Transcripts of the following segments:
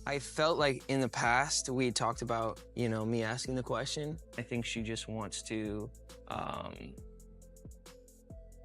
I felt like in the past we talked about, you know, me asking the question. I think she just wants to,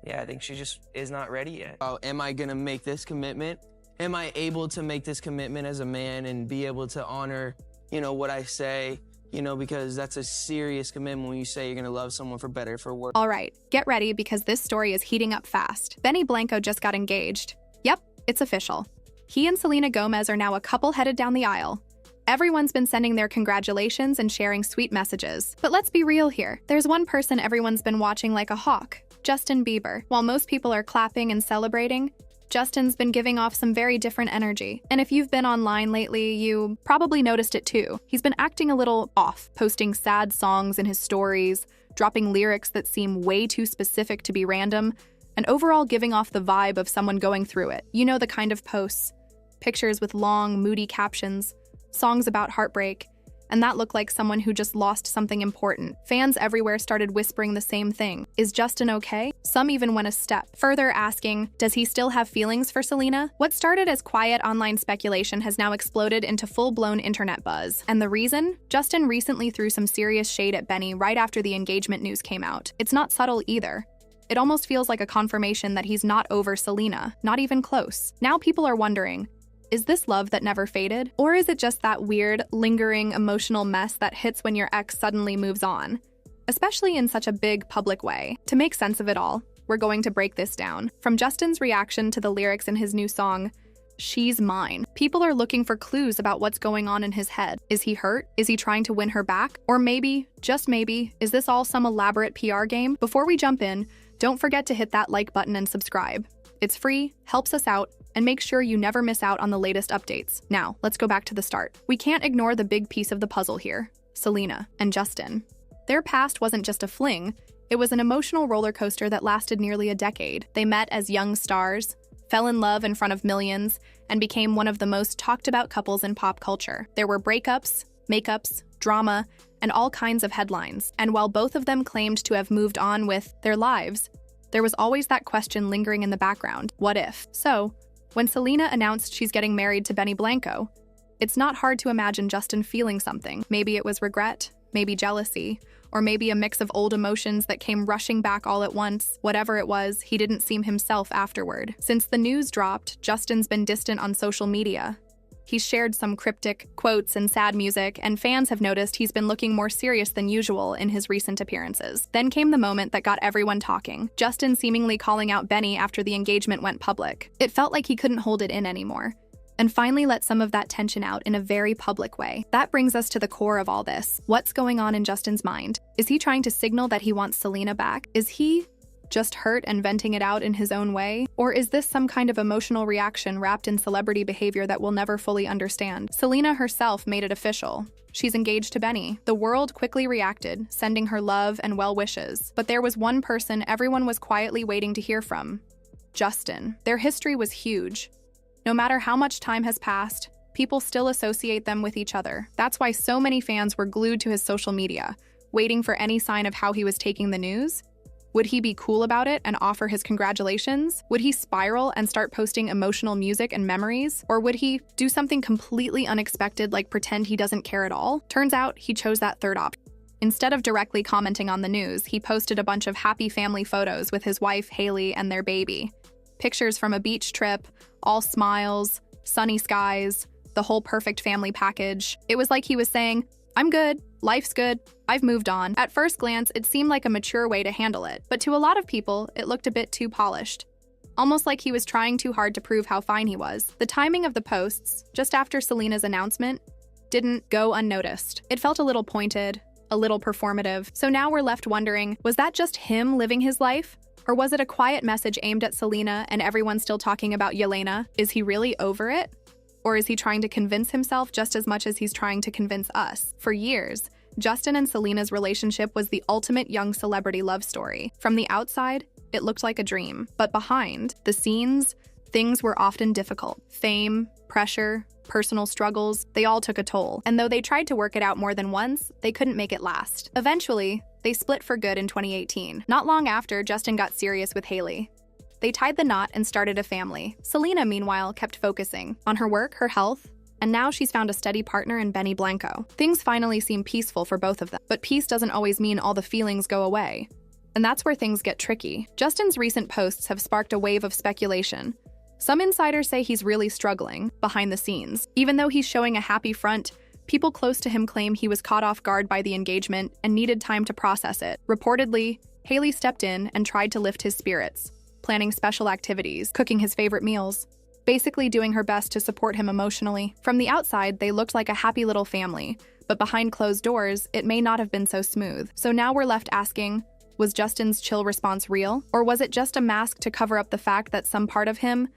yeah, I think she just is not ready yet. Am I gonna make this commitment? Am I able to make this commitment as a man and be able to honor, you know, what I say? You know, because that's a serious commitment when you say you're gonna love someone for better, for worse. All right, get ready because this story is heating up fast. Blanco just got engaged. Yep, it's official. He and Selena Gomez are now a couple headed down the aisle. Everyone's been sending their congratulations and sharing sweet messages. But let's be real here. There's one person everyone's been watching like a hawk, Justin Bieber. While most people are clapping and celebrating, Justin's been giving off some very different energy. And if you've been online lately, you probably noticed it too. He's been acting a little off, posting sad songs in his stories, dropping lyrics that seem way too specific to be random, and overall giving off the vibe of someone going through it. You know the kind of posts. Pictures with long, moody captions, songs about heartbreak, and that looked like someone who just lost something important. Fans everywhere started whispering the same thing. Is Justin okay? Some even went a step further, asking, does he still have feelings for Selena? What started as quiet online speculation has now exploded into full-blown internet buzz. And the reason? Justin recently threw some serious shade at Benny right after the engagement news came out. It's not subtle either. It almost feels like a confirmation that he's not over Selena, not even close. Now people are wondering, is this love that never faded? Or is it just that weird, lingering, emotional mess that hits when your ex suddenly moves on? Especially in such a big, public way. To make sense of it all, we're going to break this down. From Justin's reaction to the lyrics in his new song, She's Mine, people are looking for clues about what's going on in his head. Is he hurt? Is he trying to win her back? Or maybe, just maybe, is this all some elaborate PR game? Before we jump in, don't forget to hit that like button and subscribe. It's free, helps us out, and make sure you never miss out on the latest updates. Now, let's go back to the start. We can't ignore the big piece of the puzzle here, Selena and Justin. Their past wasn't just a fling, it was an emotional roller coaster that lasted nearly a decade. They met as young stars, fell in love in front of millions, and became one of the most talked about couples in pop culture. There were breakups, makeups, drama, and all kinds of headlines. And while both of them claimed to have moved on with their lives, there was always that question lingering in the background, what if? So, when Selena announced she's getting married to Blanco, it's not hard to imagine Justin feeling something. Maybe it was regret, maybe jealousy, or maybe a mix of old emotions that came rushing back all at once. Whatever it was, he didn't seem himself afterward. Since the news dropped, Justin's been distant on social media. He's shared some cryptic quotes and sad music, and fans have noticed he's been looking more serious than usual in his recent appearances. Then came the moment that got everyone talking, Justin seemingly calling out Benny after the engagement went public. It felt like he couldn't hold it in anymore, and finally let some of that tension out in a very public way. That brings us to the core of all this. What's going on in Justin's mind? Is he trying to signal that he wants Selena back? Is he just hurt and venting it out in his own way? Or is this some kind of emotional reaction wrapped in celebrity behavior that we'll never fully understand? Selena herself made it official. She's engaged to Benny. The world quickly reacted, sending her love and well wishes. But there was one person everyone was quietly waiting to hear from: Justin. Their history was huge. No matter how much time has passed, people still associate them with each other. That's why so many fans were glued to his social media, waiting for any sign of how he was taking the news. Would he be cool about it and offer his congratulations? Would he spiral and start posting emotional music and memories? Or would he do something completely unexpected, like pretend he doesn't care at all? Turns out he chose that third option. Instead of directly commenting on the news, he posted a bunch of happy family photos with his wife, Hailey, and their baby. Pictures from a beach trip, all smiles, sunny skies, the whole perfect family package. It was like he was saying, I'm good, life's good, I've moved on. At first glance, it seemed like a mature way to handle it, but to a lot of people, it looked a bit too polished. Almost like he was trying too hard to prove how fine he was. The timing of the posts, just after Selena's announcement, didn't go unnoticed. It felt a little pointed, a little performative. So now we're left wondering, was that just him living his life? Or was it a quiet message aimed at Selena and everyone still talking about Jelena? Is he really over it? Or is he trying to convince himself just as much as he's trying to convince us? For years, Justin and Selena's relationship was the ultimate young celebrity love story. From the outside, it looked like a dream. But behind the scenes, things were often difficult. Fame, pressure, personal struggles, they all took a toll. And though they tried to work it out more than once, they couldn't make it last. Eventually, they split for good in 2018. Not long after, Justin got serious with Hailey. They tied the knot and started a family. Selena, meanwhile, kept focusing on her work, her health, and now she's found a steady partner in Blanco. Things finally seem peaceful for both of them, but peace doesn't always mean all the feelings go away. And that's where things get tricky. Justin's recent posts have sparked a wave of speculation. Some insiders say he's really struggling behind the scenes. Even though he's showing a happy front, people close to him claim he was caught off guard by the engagement and needed time to process it. Reportedly, Hailey stepped in and tried to lift his spirits, planning special activities, cooking his favorite meals, basically doing her best to support him emotionally. From the outside, they looked like a happy little family, but behind closed doors, it may not have been so smooth. So now we're left asking, was Justin's chill response real? Or was it just a mask to cover up the fact that some part of him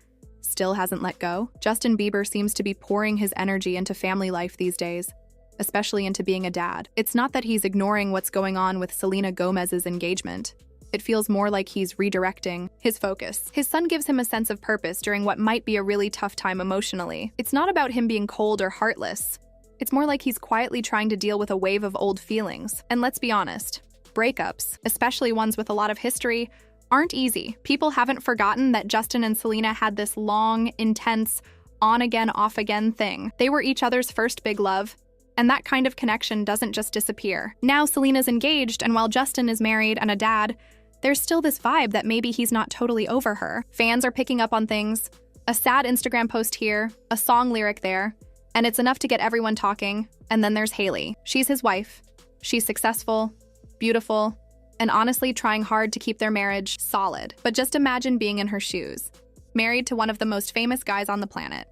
still hasn't let go? Justin Bieber seems to be pouring his energy into family life these days, especially into being a dad. It's not that he's ignoring what's going on with Selena Gomez's engagement. It feels more like he's redirecting his focus. His son gives him a sense of purpose during what might be a really tough time emotionally. It's not about him being cold or heartless. It's more like he's quietly trying to deal with a wave of old feelings. And let's be honest, breakups, especially ones with a lot of history, aren't easy. People haven't forgotten that Justin and Selena had this long, intense, on-again, off-again thing. They were each other's first big love, and that kind of connection doesn't just disappear. Now Selena's engaged, and while Justin is married and a dad, there's still this vibe that maybe he's not totally over her. Fans are picking up on things. A sad Instagram post here, a song lyric there, and it's enough to get everyone talking. And then there's Hailey. She's his wife. She's successful, beautiful, and honestly trying hard to keep their marriage solid. But just imagine being in her shoes, married to one of the most famous guys on the planet,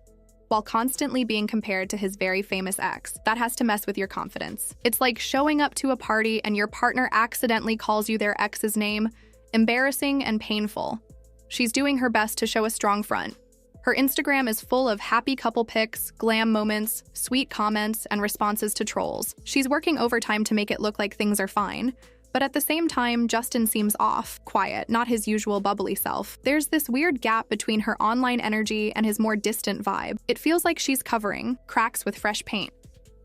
while constantly being compared to his very famous ex. That has to mess with your confidence. It's like showing up to a party and your partner accidentally calls you their ex's name. Embarrassing and painful. She's doing her best to show a strong front. Her Instagram is full of happy couple pics, glam moments, sweet comments, and responses to trolls. She's working overtime to make it look like things are fine, but at the same time, Justin seems off, quiet, not his usual bubbly self. There's this weird gap between her online energy and his more distant vibe. It feels like she's covering cracks with fresh paint.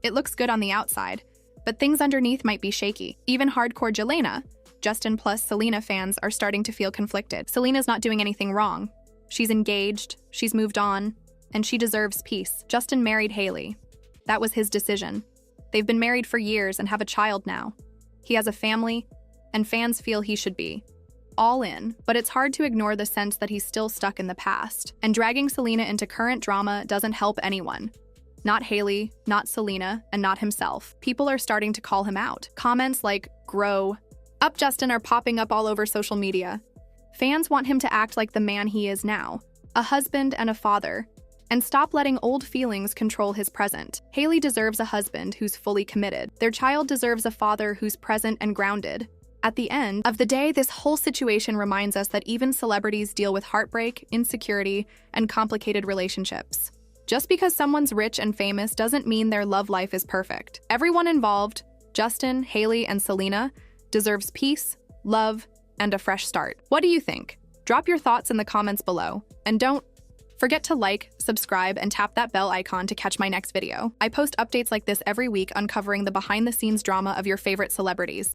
It looks good on the outside, but things underneath might be shaky. Even hardcore Jelena, Justin plus Selena fans are starting to feel conflicted. Selena's not doing anything wrong. She's engaged, she's moved on, and she deserves peace. Justin married Hailey. That was his decision. They've been married for years and have a child now. He has a family, and fans feel he should be all in, but it's hard to ignore the sense that he's still stuck in the past. And dragging Selena into current drama doesn't help anyone. Not Hailey, not Selena, and not himself. People are starting to call him out. Comments like, "Grow up, Justin," are popping up all over social media. Fans want him to act like the man he is now, a husband and a father, and stop letting old feelings control his present. Hailey deserves a husband who's fully committed. Their child deserves a father who's present and grounded. At the end of the day, this whole situation reminds us that even celebrities deal with heartbreak, insecurity, and complicated relationships. Just because someone's rich and famous doesn't mean their love life is perfect. Everyone involved, Justin, Hailey, and Selena, deserves peace, love, and a fresh start. What do you think? Drop your thoughts in the comments below. And don't forget to like, subscribe, and tap that bell icon to catch my next video. I post updates like this every week, uncovering the behind-the-scenes drama of your favorite celebrities.